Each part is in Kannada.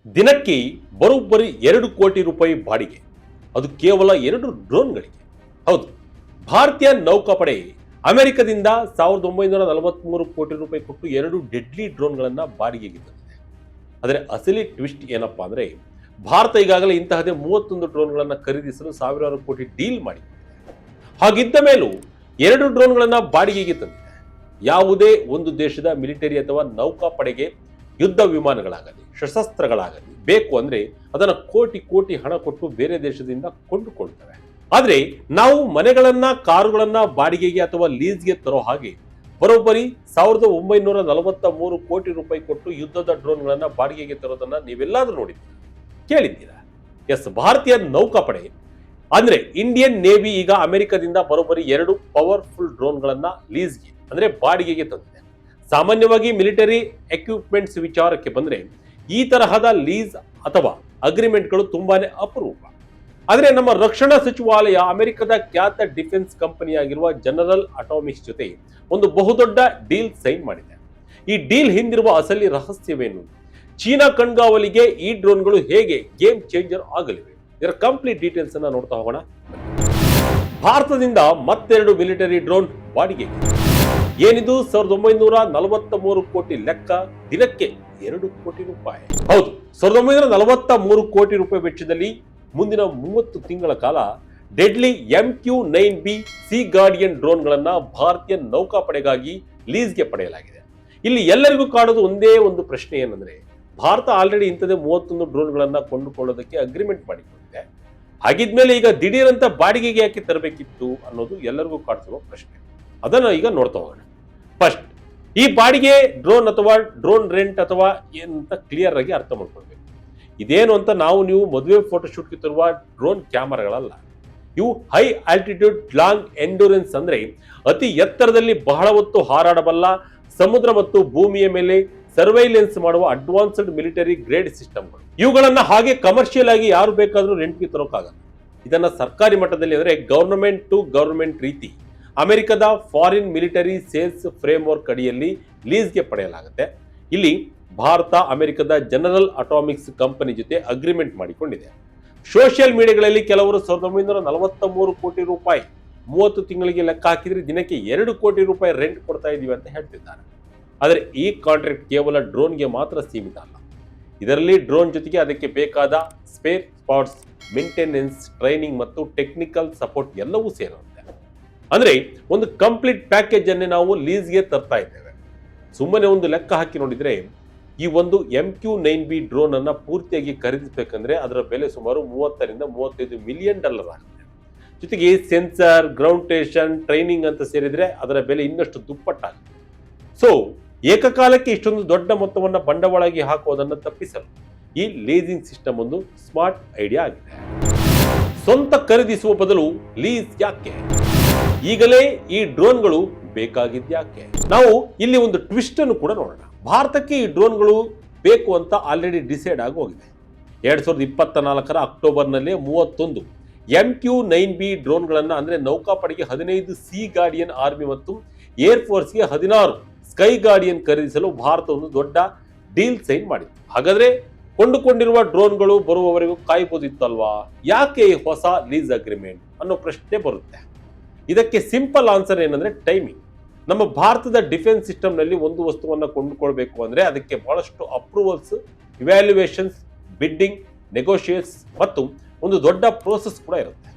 ದಿನಕ್ಕೆ ಬರೋಬ್ಬರಿ 2 ಕೋಟಿ ರೂಪಾಯಿ ಬಾಡಿಗೆ, ಅದು ಕೇವಲ 2 ಡ್ರೋನ್ಗಳಿಗೆ. ಹೌದು, ಭಾರತೀಯ ನೌಕಾಪಡೆ ಅಮೆರಿಕದಿಂದ 1943 ಕೋಟಿ ರೂಪಾಯಿ ಕೊಟ್ಟು 2 ಡೆಡ್ಲಿ ಡ್ರೋನ್ಗಳನ್ನು ಬಾಡಿಗೆಗೆ ತಂದಿದೆ. ಆದರೆ ಅಸಲಿ ಟ್ವಿಸ್ಟ್ ಏನಪ್ಪಾ ಅಂದ್ರೆ, ಭಾರತ ಈಗಾಗಲೇ ಇಂತಹದೇ 31 ಡ್ರೋನ್ಗಳನ್ನು ಖರೀದಿಸಲು ಸಾವಿರಾರು ಕೋಟಿ ಡೀಲ್ ಮಾಡಿದೆ. ಹಾಗಿದ್ದ ಮೇಲೂ 2 ಡ್ರೋನ್ಗಳನ್ನು ಬಾಡಿಗೆಗೆ ತಂದಿದೆ. ಯಾವುದೇ ಒಂದು ದೇಶದ ಮಿಲಿಟರಿ ಅಥವಾ ನೌಕಾಪಡೆಗೆ ಯುದ್ಧ ವಿಮಾನಗಳಾಗಲಿ ಶಸ್ತ್ರಾಸ್ತ್ರಗಳಾಗಲಿ ಬೇಕು ಅಂದ್ರೆ ಅದನ್ನ ಕೋಟಿ ಕೋಟಿ ಹಣ ಕೊಟ್ಟು ಬೇರೆ ದೇಶದಿಂದ ಕೊಂಡುಕೊಳ್ತವೆ. ಆದ್ರೆ ನಾವು ಮನೆಗಳನ್ನ ಕಾರುಗಳನ್ನ ಬಾಡಿಗೆಗೆ ಅಥವಾ ಲೀಸ್ಗೆ ತರೋ ಹಾಗೆ ಬರೋಬ್ಬರಿ 1943 ಕೋಟಿ ರೂಪಾಯಿ ಕೊಟ್ಟು ಯುದ್ಧದ ಡ್ರೋನ್ಗಳನ್ನ ಬಾಡಿಗೆಗೆ ತರೋದನ್ನ ನೀವೆಲ್ಲಾದ್ರೂ ನೋಡಿದ್ದೀರಾ, ಕೇಳಿದ್ದೀರಾ? ಎಸ್, ಭಾರತೀಯ ನೌಕಾಪಡೆ ಅಂದ್ರೆ ಇಂಡಿಯನ್ ನೇವಿ ಈಗ ಅಮೆರಿಕದಿಂದ ಬರೋಬ್ಬರಿ 2 ಪವರ್ಫುಲ್ ಡ್ರೋನ್ಗಳನ್ನ ಲೀಸ್ಗೆ ಅಂದ್ರೆ ಬಾಡಿಗೆಗೆ ತಂದಿದೆ. ಸಾಮಾನ್ಯವಾಗಿ ಮಿಲಿಟರಿ ಎಕ್ವಿಪ್ಮೆಂಟ್ಸ್ ವಿಚಾರಕ್ಕೆ ಬಂದ್ರೆ ಈ ತರಹದ ಲೀಸ್ ಅಥವಾ ಅಗ್ರಿಮೆಂಟ್ಗಳು ತುಂಬಾನೇ ಅಪರೂಪ. ಆದರೆ ನಮ್ಮ ರಕ್ಷಣಾ ಸಚಿವಾಲಯ ಅಮೆರಿಕದ ಖ್ಯಾತ ಡಿಫೆನ್ಸ್ ಕಂಪನಿಯಾಗಿರುವ ಜನರಲ್ ಅಟಾಮಿಕ್ಸ್ ಜೊತೆ ಒಂದು ಬಹುದೊಡ್ಡ ಡೀಲ್ ಸೈನ್ ಮಾಡಿದೆ. ಈ ಡೀಲ್ ಹಿಂದಿರುವ ಅಸಲಿ ರಹಸ್ಯವೇನು, ಚೀನಾ ಕಣ್ಗಾವಲಿಗೆ ಈ ಡ್ರೋನ್ಗಳು ಹೇಗೆ ಗೇಮ್ ಚೇಂಜರ್ ಆಗಲಿವೆ, ಇದರ ಕಂಪ್ಲೀಟ್ ಡೀಟೇಲ್ಸ್ ಅನ್ನ ನೋಡ್ತಾ ಹೋಗೋಣ. ಭಾರತದಿಂದ ಮತ್ತೆರಡು ಮಿಲಿಟರಿ ಡ್ರೋನ್ ಬಾಡಿಗೆ. ಏನಿದು 1943 ಕೋಟಿ ಲೆಕ್ಕ, ದಿನಕ್ಕೆ 2 ಕೋಟಿ ರೂಪಾಯಿ. ಹೌದು, 1943 ಕೋಟಿ ರೂಪಾಯಿ ವೆಚ್ಚದಲ್ಲಿ ಮುಂದಿನ 30 ತಿಂಗಳ ಕಾಲ ಡೆಡ್ಲಿ MQ-9B ಸಿ ಗಾರ್ಡಿಯನ್ ಡ್ರೋನ್ಗಳನ್ನ ಭಾರತೀಯ ನೌಕಾಪಡೆಗಾಗಿ ಲೀಸ್ಗೆ ಪಡೆಯಲಾಗಿದೆ. ಇಲ್ಲಿ ಎಲ್ಲರಿಗೂ ಕಾಣೋದು ಒಂದೇ ಒಂದು ಪ್ರಶ್ನೆ ಏನಂದ್ರೆ, ಭಾರತ ಆಲ್ರೆಡಿ ಇಂಥದೇ 31 ಡ್ರೋನ್ಗಳನ್ನ ಕೊಂಡುಕೊಳ್ಳೋದಕ್ಕೆ ಅಗ್ರಿಮೆಂಟ್ ಮಾಡಿಕೊಂಡಿದೆ. ಹಾಗಿದ್ಮೇಲೆ ಈಗ ದಿಢೀರಂತ ಬಾಡಿಗೆಗೆ ಯಾಕೆ ತರಬೇಕಿತ್ತು ಅನ್ನೋದು ಎಲ್ಲರಿಗೂ ಕಾಡ್ತಿರುವ ಪ್ರಶ್ನೆ. ಅದನ್ನ ಈಗ ನೋಡ್ತಾ ಹೋಗೋಣ. ಫಸ್ಟ್, ಈ ಬಾಡಿಗೆ ಡ್ರೋನ್ ಅಥವಾ ಡ್ರೋನ್ ರೆಂಟ್ ಅಥವಾ ಏನಂತ ಕ್ಲಿಯರ್ ಆಗಿ ಅರ್ಥ ಮಾಡ್ಕೊಳ್ಬೇಕು. ಇದೇನು ಅಂತ ನೀವು ಮದುವೆ ಫೋಟೋಶೂಟ್ಗೆ ತರುವ ಡ್ರೋನ್ ಕ್ಯಾಮರಾಗಳಲ್ಲ. ಇವು ಹೈ ಆಲ್ಟಿಟ್ಯೂಡ್ ಲಾಂಗ್ ಎಂಡ್ಯೂರೆನ್ಸ್ ಅಂದ್ರೆ ಅತಿ ಎತ್ತರದಲ್ಲಿ ಬಹಳ ಹೊತ್ತು ಹಾರಾಡಬಲ್ಲ, ಸಮುದ್ರ ಮತ್ತು ಭೂಮಿಯ ಮೇಲೆ ಸರ್ವೈಲೆನ್ಸ್ ಮಾಡುವ ಅಡ್ವಾನ್ಸ್ಡ್ ಮಿಲಿಟರಿ ಗ್ರೇಡ್ ಸಿಸ್ಟಮ್ಗಳು. ಇವುಗಳನ್ನ ಹಾಗೆ ಕಮರ್ಷಿಯಲ್ ಆಗಿ ಯಾರು ಬೇಕಾದ್ರೂ ರೆಂಟ್ಗೆ ತರೋಕ್ಕಾಗಲ್ಲ. ಇದನ್ನ ಸರ್ಕಾರಿ ಮಟ್ಟದಲ್ಲಿ ಅಂದ್ರೆ ಗವರ್ನಮೆಂಟ್ ಟು ಗವರ್ನಮೆಂಟ್ ರೀತಿ ಅಮೆರಿಕದ ಫಾರಿನ್ ಮಿಲಿಟರಿ ಸೇಲ್ಸ್ ಫ್ರೇಮ್ವರ್ಕ್ ಅಡಿಯಲ್ಲಿ ಲೀಸ್ಗೆ ಪಡೆಯಲಾಗುತ್ತೆ. ಇಲ್ಲಿ ಭಾರತ ಅಮೆರಿಕದ ಜನರಲ್ ಅಟಾಮಿಕ್ಸ್ ಕಂಪನಿ ಜೊತೆ ಅಗ್ರಿಮೆಂಟ್ ಮಾಡಿಕೊಂಡಿದೆ. ಸೋಷಿಯಲ್ ಮೀಡಿಯಾಗಳಲ್ಲಿ ಕೆಲವರು 1943 ಕೋಟಿ ರೂಪಾಯಿ 30 ತಿಂಗಳಿಗೆ ಲೆಕ್ಕ ಹಾಕಿದ್ರೆ ದಿನಕ್ಕೆ 2 ಕೋಟಿ ರೂಪಾಯಿ ರೆಂಟ್ ಕೊಡ್ತಾ ಇದೀವಿ ಅಂತ ಹೇಳ್ತಿದ್ದಾರೆ. ಆದರೆ ಈ ಕಾಂಟ್ರಾಕ್ಟ್ ಕೇವಲ ಡ್ರೋನ್ಗೆ ಮಾತ್ರ ಸೀಮಿತ ಅಲ್ಲ. ಇದರಲ್ಲಿ ಡ್ರೋನ್ ಜೊತೆಗೆ ಅದಕ್ಕೆ ಬೇಕಾದ ಸ್ಪೇರ್ ಪಾರ್ಟ್ಸ್, ಮೇಂಟೆನೆನ್ಸ್, ಟ್ರೈನಿಂಗ್ ಮತ್ತು ಟೆಕ್ನಿಕಲ್ ಸಪೋರ್ಟ್ ಎಲ್ಲವೂ ಸೇರುತ್ತೆ. ಅಂದ್ರೆ ಒಂದು ಕಂಪ್ಲೀಟ್ ಪ್ಯಾಕೇಜ್ ಅನ್ನೇ ನಾವು ಲೀಸ್ಗೆ ತರ್ತಾ ಇದ್ದೇವೆ. ಸುಮ್ಮನೆ ಒಂದು ಲೆಕ್ಕ ಹಾಕಿ ನೋಡಿದ್ರೆ ಈ ಒಂದು MQ-9B ಡ್ರೋನ್ ಅನ್ನ ಪೂರ್ತಿಯಾಗಿ ಖರೀದಿಸಬೇಕಂದ್ರೆ ಅದರ ಬೆಲೆ ಸುಮಾರು $30 ರಿಂದ $35 ಮಿಲಿಯನ್ ಆಗುತ್ತೆ. ಜೊತೆಗೆ ಸೆನ್ಸರ್, ಗ್ರೌಂಡ್ ಸ್ಟೇಷನ್, ಟ್ರೈನಿಂಗ್ ಅಂತ ಸೇರಿದ್ರೆ ಅದರ ಬೆಲೆ ಇನ್ನಷ್ಟು ದುಪ್ಪಟ್ಟಾಗುತ್ತೆ. ಸೊ ಏಕಕಾಲಕ್ಕೆ ಇಷ್ಟೊಂದು ದೊಡ್ಡ ಮೊತ್ತವನ್ನು ಬಂಡವಾಳವಾಗಿ ಹಾಕುವುದನ್ನು ತಪ್ಪಿಸಲು ಈ ಲೀಸಿಂಗ್ ಸಿಸ್ಟಮ್ ಒಂದು ಸ್ಮಾರ್ಟ್ ಐಡಿಯಾ ಆಗಿದೆ. ಸ್ವಂತ ಖರೀದಿಸುವ ಬದಲು ಲೀಸ್ ಯಾಕೆ? ಈಗಲೇ ಈ ಡ್ರೋನ್ಗಳು ಬೇಕಾಗಿದ್ಯಾಕೆ? ನಾವು ಇಲ್ಲಿ ಒಂದು ಟ್ವಿಸ್ಟ್ ಅನ್ನು ಕೂಡ ನೋಡೋಣ. ಭಾರತಕ್ಕೆ ಈ ಡ್ರೋನ್ಗಳು ಬೇಕು ಅಂತ ಆಲ್ರೆಡಿ ಡಿಸೈಡ್ ಆಗಿ ಹೋಗಿದೆ. 2024 ಅಕ್ಟೋಬರ್ನಲ್ಲಿ 31 MQ-9B ಡ್ರೋನ್ಗಳನ್ನ ಅಂದ್ರೆ ನೌಕಾಪಡೆಗೆ 15 ಸಿ ಗಾರ್ಡಿಯನ್ ಆರ್ಮಿ ಮತ್ತು ಏರ್ ಫೋರ್ಸ್ಗೆ 16 ಸ್ಕೈ ಗಾರ್ಡಿಯನ್ ಖರೀದಿಸಲು ಭಾರತ ಒಂದು ದೊಡ್ಡ ಡೀಲ್ ಸೈನ್ ಮಾಡಿತ್ತು. ಹಾಗಾದ್ರೆ ಕೊಂಡುಕೊಂಡಿರುವ ಡ್ರೋನ್ಗಳು ಬರುವವರೆಗೂ ಕಾಯಬಹುದಿತ್ತಲ್ವಾ? ಯಾಕೆ ಹೊಸ ಲೀಸ್ ಅಗ್ರಿಮೆಂಟ್ ಅನ್ನೋ ಪ್ರಶ್ನೆ ಬರುತ್ತೆ. ಇದಕ್ಕೆ ಸಿಂಪಲ್ ಆನ್ಸರ್ ಏನಂದ್ರೆ ಟೈಮಿಂಗ್. ನಮ್ಮ ಭಾರತದ ಡಿಫೆನ್ಸ್ ಸಿಸ್ಟಮ್ ನಲ್ಲಿ ಒಂದು ವಸ್ತುವನ್ನು ಕೊಂಡುಕೊಳ್ಬೇಕು ಅಂದ್ರೆ ಅದಕ್ಕೆ ಬಹಳಷ್ಟು ಅಪ್ರೂವಲ್ಸ್, ಇವ್ಯಾಲ್ಯೂಯೇಷನ್ಸ್, ಬಿಡ್ಡಿಂಗ್, ನೆಗೋಷಿಯೇಟ್ಸ್ ಮತ್ತು ಒಂದು ದೊಡ್ಡ ಪ್ರೋಸೆಸ್ ಕೂಡ ಇರುತ್ತೆ.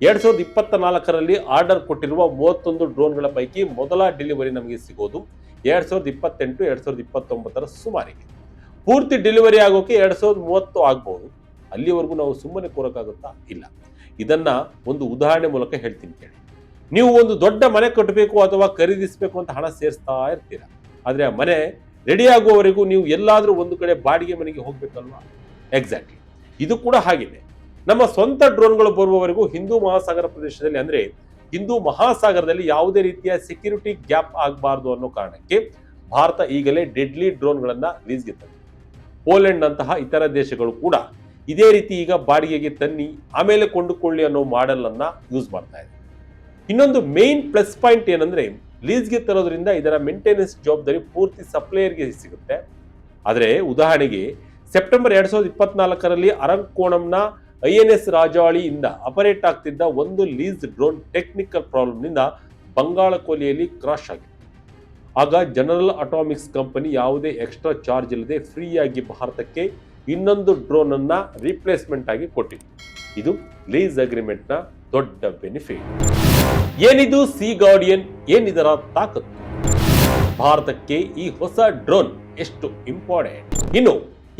2024ರಲ್ಲಿ ಆರ್ಡರ್ ಕೊಟ್ಟಿರುವ 31 ಡ್ರೋನ್ಗಳ ಪೈಕಿ ಮೊದಲ ಡೆಲಿವರಿ ನಮಗೆ ಸಿಗೋದು 2028-2029 ಸುಮಾರಿಗೆ. ಪೂರ್ತಿ ಡೆಲಿವರಿ ಆಗೋಕೆ 2030 ಆಗ್ಬಹುದು. ಅಲ್ಲಿವರೆಗೂ ನಾವು ಸುಮ್ಮನೆ ಕೂರಕ್ಕಾಗುತ್ತಾ? ಇಲ್ಲ. ಇದನ್ನ ಒಂದು ಉದಾಹರಣೆ ಮೂಲಕ ಹೇಳ್ತೀನಿ ಕೇಳಿ. ನೀವು ಒಂದು ದೊಡ್ಡ ಮನೆ ಕಟ್ಟಬೇಕು ಅಥವಾ ಖರೀದಿಸಬೇಕು ಅಂತ ಹಣ ಸೇರಿಸ್ತಾ ಇರ್ತೀರ. ಆದ್ರೆ ಆ ಮನೆ ರೆಡಿ ಆಗುವವರೆಗೂ ನೀವು ಎಲ್ಲಾದ್ರೂ ಒಂದು ಕಡೆ ಬಾಡಿಗೆ ಮನೆಗೆ ಹೋಗ್ಬೇಕಲ್ವಾ? ಎಕ್ಸಾಕ್ಟ್ಲಿ, ಇದು ಕೂಡ ಹಾಗಿದೆ. ನಮ್ಮ ಸ್ವಂತ ಡ್ರೋನ್ಗಳು ಬರುವವರೆಗೂ ಹಿಂದೂ ಮಹಾಸಾಗರ ಪ್ರದೇಶದಲ್ಲಿ ಅಂದ್ರೆ ಹಿಂದೂ ಮಹಾಸಾಗರದಲ್ಲಿ ಯಾವುದೇ ರೀತಿಯ ಸೆಕ್ಯೂರಿಟಿ ಗ್ಯಾಪ್ ಆಗಬಾರ್ದು ಅನ್ನೋ ಕಾರಣಕ್ಕೆ ಭಾರತ ಈಗಲೇ ಡೆಡ್ಲಿ ಡ್ರೋನ್ಗಳನ್ನ ಲೀಸ್ಗೆ ತಂದಿದೆ. ಪೋಲೆಂಡ್ ನಂತಹ ಇತರ ದೇಶಗಳು ಕೂಡ ಇದೇ ರೀತಿ ಈಗ ಬಾಡಿಗೆಗೆ ತನ್ನಿ ಆಮೇಲೆ ಕೊಂಡುಕೊಳ್ಳಿ ಅನ್ನೋ ಮಾಡೆಲ್ ಅನ್ನ ಯೂಸ್ ಮಾಡ್ತಾ ಇದೆ. ಇನ್ನೊಂದು ಮೇನ್ ಪ್ಲಸ್ ಪಾಯಿಂಟ್ ಏನಂದ್ರೆ ಲೀಸ್ಗೆ ತರೋದ್ರಿಂದ ಇದರ ಮೇಂಟೆನೆನ್ಸ್ ಜವಾಬ್ದಾರಿ ಪೂರ್ತಿ ಸಪ್ಲೈಯರ್ಗೆ ಸಿಗುತ್ತೆ. ಆದರೆ ಉದಾಹರಣೆಗೆ ಸೆಪ್ಟೆಂಬರ್ 2024ರಲ್ಲಿ ಅರಂಕೋಣಂನ INS ರಾಜಾಳಿಯಿಂದ ಆಪರೇಟ್ ಆಗ್ತಿದ್ದ ಒಂದು ಲೀಸ್ ಡ್ರೋನ್ ಟೆಕ್ನಿಕಲ್ ಪ್ರಾಬ್ಲಮ್ನಿಂದ ಬಂಗಾಳ ಕೊಲ್ಲಿಯಲ್ಲಿ ಕ್ರಾಶ್ ಆಗಿದೆ. ಆಗ ಜನರಲ್ ಅಟಾಮಿಕ್ಸ್ ಕಂಪನಿ ಯಾವುದೇ ಎಕ್ಸ್ಟ್ರಾ ಚಾರ್ಜ್ ಇಲ್ಲದೆ ಫ್ರೀಯಾಗಿ ಭಾರತಕ್ಕೆ ಇನ್ನೊಂದು ಡ್ರೋನ್ ಅನ್ನ ರಿಪ್ಲೇಸ್ಮೆಂಟ್ ಆಗಿ ಕೊಟ್ಟಿತ್ತು. ಇದು ಲೀಸ್ ಅಗ್ರಿಮೆಂಟ್ ನ ದೊಡ್ಡ ಬೆನಿಫಿಟ್. ಏನಿದು ಸಿ ಗಾರ್ಡಿಯನ್, ಏನಿದರ ತಾಕತ್ತು, ಭಾರತಕ್ಕೆ ಈ ಹೊಸ ಡ್ರೋನ್ ಎಷ್ಟು ಇಂಪಾರ್ಟೆಂಟ್? ಇನ್ನು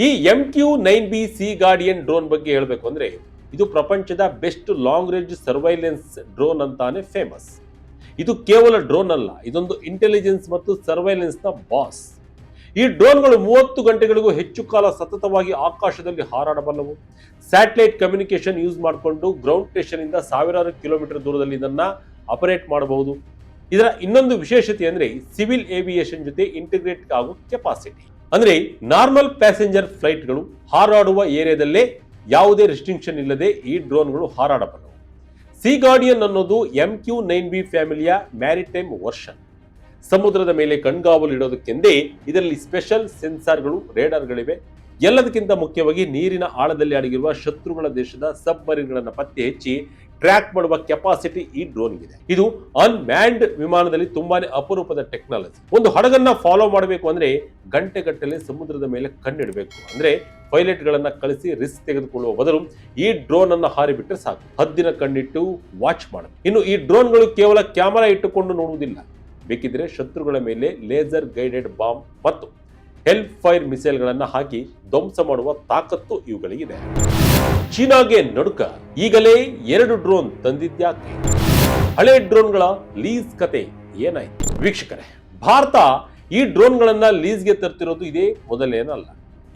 ಈ MQ-9B ಸಿ ಗಾರ್ಡಿಯನ್ ಡ್ರೋನ್ ಬಗ್ಗೆ ಹೇಳಬೇಕು ಅಂದ್ರೆ ಇದು ಪ್ರಪಂಚದ best long range surveillance drone ಅಂತಾನೆ ಫೇಮಸ್. ಇದು ಕೇವಲ ಡ್ರೋನ್ ಅಲ್ಲ, ಇದೊಂದು ಇಂಟೆಲಿಜೆನ್ಸ್ ಮತ್ತು ಸರ್ವೈಲೆನ್ಸ್ ನ ಬಾಸ್. ಈ ಡ್ರೋನ್ಗಳು 30 ಗಂಟೆಗಳಿಗೂ ಹೆಚ್ಚು ಕಾಲ ಸತತವಾಗಿ ಆಕಾಶದಲ್ಲಿ ಹಾರಾಡಬಲ್ಲವು. ಸ್ಯಾಟಲೈಟ್ ಕಮ್ಯುನಿಕೇಶನ್ ಯೂಸ್ ಮಾಡಿಕೊಂಡು ಗ್ರೌಂಡ್ ಸ್ಟೇಷನ್ ಇಂದ ಸಾವಿರಾರು ಕಿಲೋಮೀಟರ್ ದೂರದಲ್ಲಿ ಇದನ್ನ ಆಪರೇಟ್ ಮಾಡಬಹುದು. ಇದರ ಇನ್ನೊಂದು ವಿಶೇಷತೆ ಅಂದ್ರೆ ಸಿವಿಲ್ ಏವಿಯೇಷನ್ ಜೊತೆ ಇಂಟಿಗ್ರೇಟ್ ಆಗೋ ಕೆಪಾಸಿಟಿ. ಅಂದ್ರೆ ನಾರ್ಮಲ್ ಪ್ಯಾಸೆಂಜರ್ ಫ್ಲೈಟ್ಗಳು ಹಾರಾಡುವ ಏರಿಯಾದಲ್ಲೇ ಯಾವುದೇ ರೆಸ್ಟ್ರಿಕ್ಷನ್ ಇಲ್ಲದೆ ಈ ಡ್ರೋನ್ಗಳು ಹಾರಾಡಬಲ್ಲವು. ಸಿ ಗಾರ್ಡಿಯನ್ ಅನ್ನೋದು MQ-9B ಫ್ಯಾಮಿಲಿಯ ಮ್ಯಾರಿಟೈಮ್ ವರ್ಷನ್. ಸಮುದ್ರದ ಮೇಲೆ ಕಣ್ಗಾವಲು ಇಡೋದಕ್ಕೆಂದೇ ಇದರಲ್ಲಿ ಸ್ಪೆಷಲ್ ಸೆನ್ಸಾರ್ಗಳು, ರೇಡಾರ್ಗಳಿವೆ. ಎಲ್ಲದಕ್ಕಿಂತ ಮುಖ್ಯವಾಗಿ ನೀರಿನ ಆಳದಲ್ಲಿ ಅಡಗಿರುವ ಶತ್ರುಗಳ ದೇಶದ ಸಬ್ಮರೀನ್ಗಳನ್ನು ಪತ್ತೆ ಹಚ್ಚಿ ಟ್ರ್ಯಾಕ್ ಮಾಡುವ ಕೆಪಾಸಿಟಿ ಈ ಡ್ರೋನ್ಗಿದೆ. ಇದು ಅನ್ಮ್ಯಾನ್ಡ್ ವಿಮಾನದಲ್ಲಿ ತುಂಬಾನೇ ಅಪರೂಪದ ಟೆಕ್ನಾಲಜಿ. ಒಂದು ಹಡಗನ್ನ ಫಾಲೋ ಮಾಡಬೇಕು ಅಂದ್ರೆ ಗಂಟೆಗಟ್ಟಲೆ ಸಮುದ್ರದ ಮೇಲೆ ಕಣ್ಣಿಡಬೇಕು. ಅಂದ್ರೆ ಪೈಲಟ್ ಗಳನ್ನ ಕಳಿಸಿ ರಿಸ್ಕ್ ತೆಗೆದುಕೊಳ್ಳುವ ಬದಲು ಈ ಡ್ರೋನ್ ಅನ್ನ ಹಾರಿಬಿಟ್ರೆ ಸಾಕು, ಹದ್ದಿನ ಕಣ್ಣಿಟ್ಟು ವಾಚ್ ಮಾಡುತ್ತೆ. ಇನ್ನು ಈ ಡ್ರೋನ್ಗಳು ಕೇವಲ ಕ್ಯಾಮೆರಾ ಇಟ್ಟುಕೊಂಡು ನೋಡುವುದಿಲ್ಲ, ಬೇಕಿದ್ರೆ ಶತ್ರುಗಳ ಮೇಲೆ ಲೇಸರ್ ಗೈಡೆಡ್ ಬಾಂಬ್ ಮತ್ತು ಹೆಲ್ಪ್ ಫೈರ್ ಮಿಸೈಲ್ಗಳನ್ನ ಹಾಕಿ ಧ್ವಂಸ ಮಾಡುವ ತಾಕತ್ತು ಇವುಗಳಿಗಿದೆ. ಚೀನಾಗೆ ನಡುಕ, ಈಗಲೇ 2 ಡ್ರೋನ್ ತಂದಿದ್ಯಾಕೆ? ಹಳೆ ಡ್ರೋನ್ಗಳ ಲೀಸ್ ಕತೆ ಏನಾಯ್ತು? ವೀಕ್ಷಕರೇ, ಭಾರತ ಈ ಡ್ರೋನ್ಗಳನ್ನ ಲೀಸ್ಗೆ ತರ್ತಿರೋದು ಇದೇ ಮೊದಲೇನಲ್ಲ.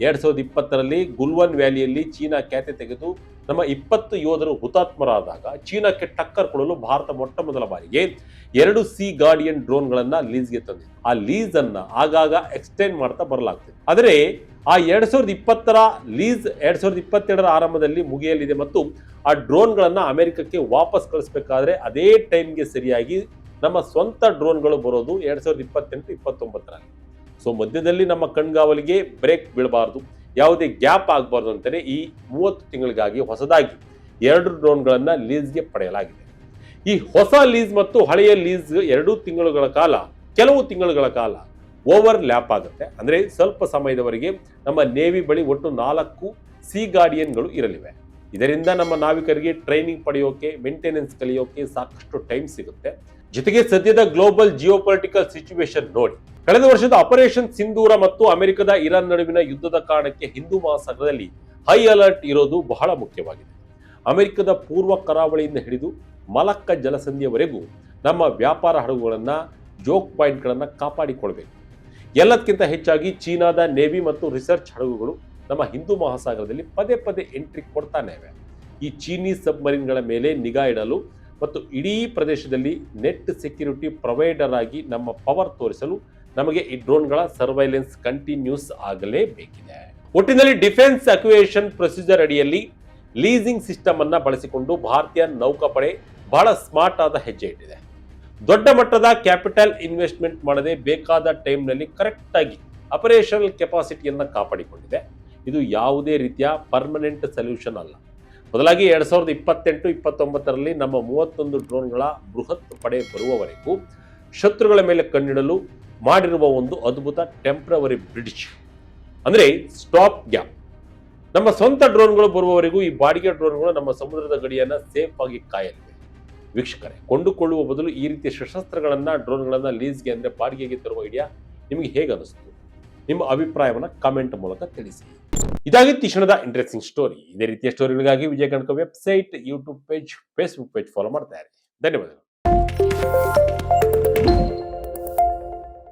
2020ರಲ್ಲಿ ಗುಲ್ವನ್ ವ್ಯಾಲಿಯಲ್ಲಿ ಚೀನಾ ಖ್ಯಾತೆ ತೆಗೆದು ನಮ್ಮ 20 ಯೋಧರು ಹುತಾತ್ಮರಾದಾಗ ಚೀನಾಕ್ಕೆ ಟಕ್ಕರ್ ಕೊಡಲು ಭಾರತ ಮೊಟ್ಟ ಮೊದಲ ಬಾರಿಗೆ 2 ಸಿ ಗಾರ್ಡಿಯನ್ ಡ್ರೋನ್ಗಳನ್ನ ಲೀಸ್ಗೆ ತಂದಿದೆ. ಆ ಲೀಸ್ ಅನ್ನ ಆಗಾಗ ಎಕ್ಸ್ಟೆಂಡ್ ಮಾಡ್ತಾ ಬರಲಾಗ್ತದೆ. ಆದರೆ ಆ 2020ರ ಲೀಸ್ 2022ರ ಆರಂಭದಲ್ಲಿ ಮುಗಿಯಲಿದೆ ಮತ್ತು ಆ ಡ್ರೋನ್ಗಳನ್ನ ಅಮೆರಿಕಕ್ಕೆ ವಾಪಸ್ ಕಳಿಸಬೇಕಾದ್ರೆ ಅದೇ ಟೈಮ್ಗೆ ಸರಿಯಾಗಿ ನಮ್ಮ ಸ್ವಂತ ಡ್ರೋನ್ಗಳು ಬರೋದು 2028-29ರಲ್ಲಿ. ಸೊ ಮಧ್ಯದಲ್ಲಿ ನಮ್ಮ ಕಣ್ಗಾವಲಿಗೆ ಬ್ರೇಕ್ ಬೀಳಬಾರ್ದು, ಯಾವುದೇ ಗ್ಯಾಪ್ ಆಗಬಾರ್ದು ಅಂತಾನೆ ಈ 30 ತಿಂಗಳಿಗಾಗಿ ಹೊಸದಾಗಿ 2 ಡ್ರೋನ್ಗಳನ್ನ ಲೀಸ್ಗೆ ಪಡೆಯಲಾಗಿದೆ. ಈ ಹೊಸ ಲೀಸ್ ಮತ್ತು ಹಳೆಯ ಲೀಸ್ 2 ತಿಂಗಳುಗಳ ಕಾಲ, ಕೆಲವು ತಿಂಗಳುಗಳ ಕಾಲ ಓವರ್ ಲ್ಯಾಪ್ ಆಗುತ್ತೆ. ಅಂದ್ರೆ ಸ್ವಲ್ಪ ಸಮಯದವರೆಗೆ ನಮ್ಮ ನೇವಿ ಬಳಿ ಒಟ್ಟು 4 ಸಿ ಗಾರ್ಡಿಯನ್ಗಳು ಇರಲಿವೆ. ಇದರಿಂದ ನಮ್ಮ ನಾವಿಕರಿಗೆ ಟ್ರೈನಿಂಗ್ ಪಡೆಯೋಕೆ, ಮೇಂಟೆನೆನ್ಸ್ ಕಲಿಯೋಕೆ ಸಾಕಷ್ಟು ಟೈಮ್ ಸಿಗುತ್ತೆ. ಜೊತೆಗೆ ಸದ್ಯದ ಗ್ಲೋಬಲ್ ಜಿಯೋಪೊಲಿಟಿಕಲ್ ಸಿಚುವೇಶನ್ ನೋಡಿ, ಕಳೆದ ವರ್ಷದ ಆಪರೇಷನ್ ಸಿಂಧೂರ ಮತ್ತು ಅಮೆರಿಕದ ಇರಾನ್ ನಡುವಿನ ಯುದ್ಧದ ಕಾರಣಕ್ಕೆ ಹಿಂದೂ ಮಹಾಸಾಗರದಲ್ಲಿ ಹೈ ಅಲರ್ಟ್ ಇರೋದು ಬಹಳ ಮುಖ್ಯವಾಗಿದೆ. ಅಮೆರಿಕದ ಪೂರ್ವ ಕರಾವಳಿಯಿಂದ ಹಿಡಿದು ಮಲಕ್ಕ ಜಲಸಂಧಿಯವರೆಗೂ ನಮ್ಮ ವ್ಯಾಪಾರ ಹಡಗುಗಳನ್ನ, ಜೋಕ್ ಪಾಯಿಂಟ್ಗಳನ್ನ ಕಾಪಾಡಿಕೊಳ್ಬೇಕು. ಎಲ್ಲದಕ್ಕಿಂತ ಹೆಚ್ಚಾಗಿ ಚೀನಾದ ನೇವಿ ಮತ್ತು ರಿಸರ್ಚ್ ಹಡಗುಗಳು ನಮ್ಮ ಹಿಂದೂ ಮಹಾಸಾಗರದಲ್ಲಿ ಪದೇ ಪದೇ ಎಂಟ್ರಿ ಕೊಡ್ತಾನೆ ಇವೆ. ಈ ಚೀನೀಸ್ ಸಬ್ಮರೀನ್ಗಳ ಮೇಲೆ ನಿಗಾ ಇಡಲು ಮತ್ತು ಇಡೀ ಪ್ರದೇಶದಲ್ಲಿ ನೆಟ್ ಸೆಕ್ಯೂರಿಟಿ ಪ್ರೊವೈಡರ್ ಆಗಿ ನಮ್ಮ ಪವರ್ ತೋರಿಸಲು ನಮಗೆ ಈ ಡ್ರೋನ್ಗಳ ಸರ್ವೈಲೆನ್ಸ್ ಕಂಟಿನ್ಯೂಸ್ ಆಗಲೇಬೇಕಿದೆ. ಒಟ್ಟಿನಲ್ಲಿ ಡಿಫೆನ್ಸ್ ಅಕ್ವಿಯೇಷನ್ ಪ್ರೊಸೀಜರ್ ಅಡಿಯಲ್ಲಿ ಲೀಸಿಂಗ್ ಸಿಸ್ಟಮ್ ಅನ್ನ ಬಳಸಿಕೊಂಡು ಭಾರತೀಯ ನೌಕಾಪಡೆ ಬಹಳ ಸ್ಮಾರ್ಟ್ ಆದ ಹೆಜ್ಜೆ ಇಟ್ಟಿದೆ. ದೊಡ್ಡ ಮಟ್ಟದ ಕ್ಯಾಪಿಟಲ್ ಇನ್ವೆಸ್ಟ್ಮೆಂಟ್ ಮಾಡದೆ ಬೇಕಾದ ಟೈಮ್ನಲ್ಲಿ ಕರೆಕ್ಟ್ ಆಗಿ ಆಪರೇಷನಲ್ ಕೆಪಾಸಿಟಿಯನ್ನು ಕಾಪಾಡಿಕೊಂಡಿದೆ. ಇದು ಯಾವುದೇ ರೀತಿಯ ಪರ್ಮನೆಂಟ್ ಸೊಲ್ಯೂಷನ್ ಅಲ್ಲ. ಬದಲಾಗಿ 2028-29ರಲ್ಲಿ ನಮ್ಮ 31 ಡ್ರೋನ್ಗಳ ಬೃಹತ್ ಪಡೆ ಬರುವವರೆಗೂ ಶತ್ರುಗಳ ಮೇಲೆ ಕಣ್ಣಿಡಲು ಮಾಡಿರುವ ಒಂದು ಅದ್ಭುತ ಟೆಂಪ್ರವರಿ ಬ್ರಿಡ್ಜ್, ಅಂದ್ರೆ ಸ್ಟಾಪ್ ಗ್ಯಾಪ್. ನಮ್ಮ ಸ್ವಂತ ಡ್ರೋನ್ಗಳು ಬರುವವರೆಗೂ ಈ ಬಾಡಿಗೆ ಡ್ರೋನ್ಗಳು ನಮ್ಮ ಸಮುದ್ರದ ಗಡಿಯನ್ನ ಸೇಫ್ ಆಗಿ ಕಾಯಲಿವೆ. ವೀಕ್ಷಕರೇ, ಕೊಂಡುಕೊಳ್ಳುವ ಬದಲು ಈ ರೀತಿಯ ಶಸ್ತ್ರಾಸ್ತ್ರಗಳನ್ನ, ಡ್ರೋನ್ಗಳನ್ನ ಲೀಸ್ಗೆ ಅಂದ್ರೆ ಬಾಡಿಗೆಗೆ ತರುವ ಐಡಿಯಾ ನಿಮಗೆ ಹೇಗೆ ಅನಿಸ್ತು? ನಿಮ್ಮ ಅಭಿಪ್ರಾಯವನ್ನ ಕಾಮೆಂಟ್ ಮೂಲಕ ತಿಳಿಸಿ. ಇದಾಗಿತ್ತು ಈ ಕ್ಷಣದ ಇಂಟ್ರೆಸ್ಟಿಂಗ್ ಸ್ಟೋರಿ. ಇದೇ ರೀತಿಯ ಸ್ಟೋರಿಗಳಿಗಾಗಿ Vijaya Kanaka website, YouTube page, Facebook page follow ಮಾಡ್ತಾ ಇರಿ. ಧನ್ಯವಾದಗಳು.